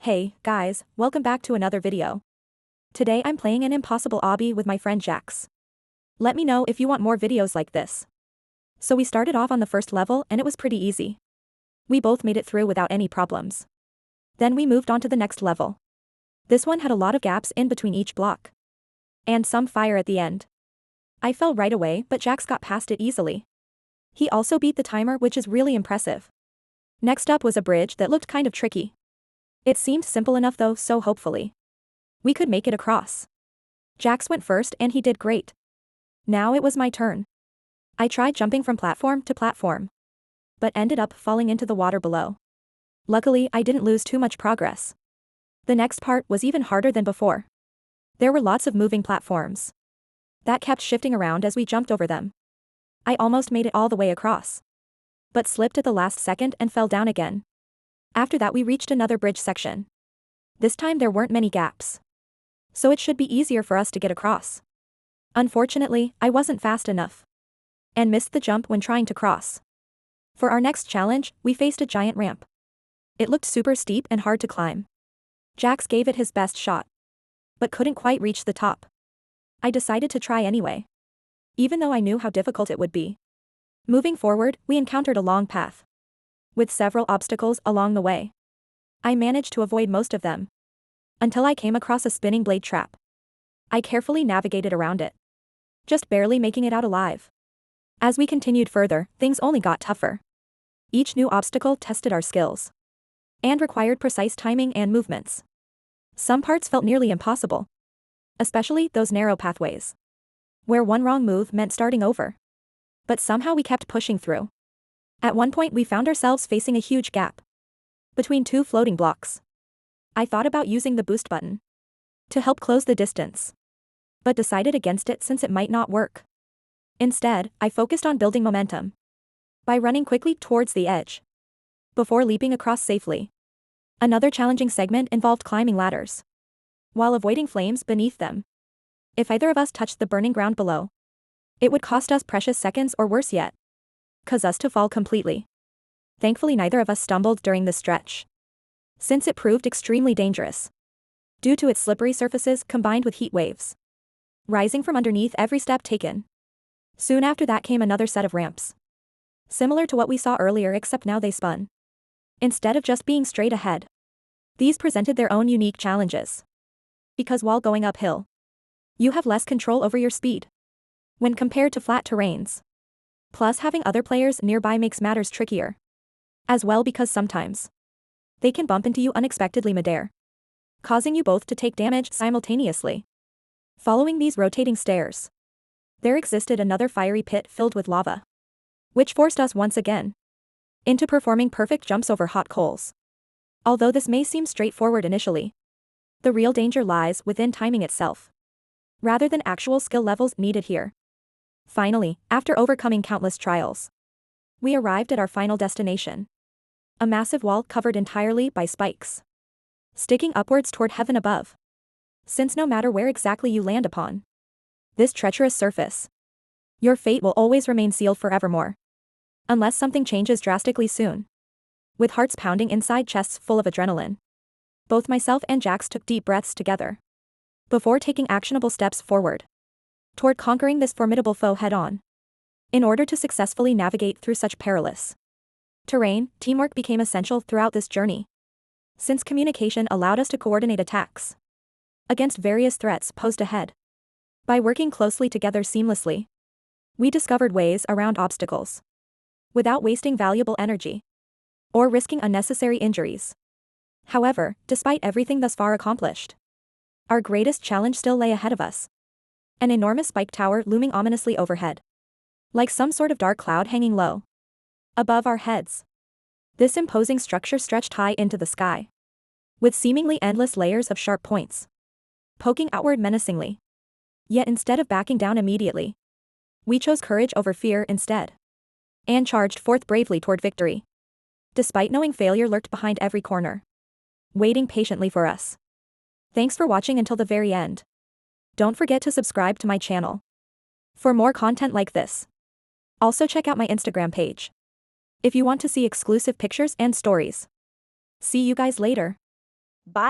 Hey, guys, welcome back to another video. Today I'm playing an impossible obby with my friend Jax. Let me know if you want more videos like this. So we started off on the first level and it was pretty easy. We both made it through without any problems. Then we moved on to the next level. This one had a lot of gaps in between each block. And some fire at the end. I fell right away, but Jax got past it easily. He also beat the timer, which is really impressive. Next up was a bridge that looked kind of tricky. It seemed simple enough though, so hopefully we could make it across. Jax went first and he did great. Now it was my turn. I tried jumping from platform to platform, but ended up falling into the water below. Luckily, I didn't lose too much progress. The next part was even harder than before. There were lots of moving platforms that kept shifting around as we jumped over them. I almost made it all the way across, but slipped at the last second and fell down again. After that we reached another bridge section. This time there weren't many gaps, so it should be easier for us to get across. Unfortunately, I wasn't fast enough and missed the jump when trying to cross. For our next challenge, we faced a giant ramp. It looked super steep and hard to climb. Jax gave it his best shot, but couldn't quite reach the top. I decided to try anyway, even though I knew how difficult it would be. Moving forward, we encountered a long path with several obstacles along the way. I managed to avoid most of them until I came across a spinning blade trap. I carefully navigated around it, just barely making it out alive. As we continued further, things only got tougher. Each new obstacle tested our skills and required precise timing and movements. Some parts felt nearly impossible, especially those narrow pathways, where one wrong move meant starting over. But somehow we kept pushing through. At one point we found ourselves facing a huge gap between two floating blocks. I thought about using the boost button to help close the distance, but decided against it since it might not work. Instead, I focused on building momentum by running quickly towards the edge before leaping across safely. Another challenging segment involved climbing ladders while avoiding flames beneath them. If either of us touched the burning ground below, it would cost us precious seconds or worse yet, cause us to fall completely. Thankfully neither of us stumbled during this stretch, since it proved extremely dangerous due to its slippery surfaces combined with heat waves rising from underneath every step taken. Soon after that came another set of ramps, similar to what we saw earlier except now they spun instead of just being straight ahead. These presented their own unique challenges, because while going uphill, you have less control over your speed when compared to flat terrains. Plus having other players nearby makes matters trickier as well, because sometimes they can bump into you unexpectedly midair, causing you both to take damage simultaneously. Following these rotating stairs, there existed another fiery pit filled with lava, which forced us once again into performing perfect jumps over hot coals. Although this may seem straightforward initially, the real danger lies within timing itself, rather than actual skill levels needed here. Finally, after overcoming countless trials, we arrived at our final destination. A massive wall covered entirely by spikes, sticking upwards toward heaven above. Since no matter where exactly you land upon this treacherous surface, your fate will always remain sealed forevermore, unless something changes drastically soon. With hearts pounding inside chests full of adrenaline, both myself and Jax took deep breaths together before taking actionable steps forward toward conquering this formidable foe head-on. In order to successfully navigate through such perilous terrain, teamwork became essential throughout this journey, since communication allowed us to coordinate attacks against various threats posed ahead. By working closely together seamlessly, we discovered ways around obstacles without wasting valuable energy or risking unnecessary injuries. However, despite everything thus far accomplished, our greatest challenge still lay ahead of us. An enormous spike tower looming ominously overhead, like some sort of dark cloud hanging low above our heads. This imposing structure stretched high into the sky, with seemingly endless layers of sharp points poking outward menacingly. Yet instead of backing down immediately, we chose courage over fear instead, and charged forth bravely toward victory, despite knowing failure lurked behind every corner, waiting patiently for us. Thanks for watching until the very end. Don't forget to subscribe to my channel for more content like this. Also check out my Instagram page if you want to see exclusive pictures and stories. See you guys later. Bye.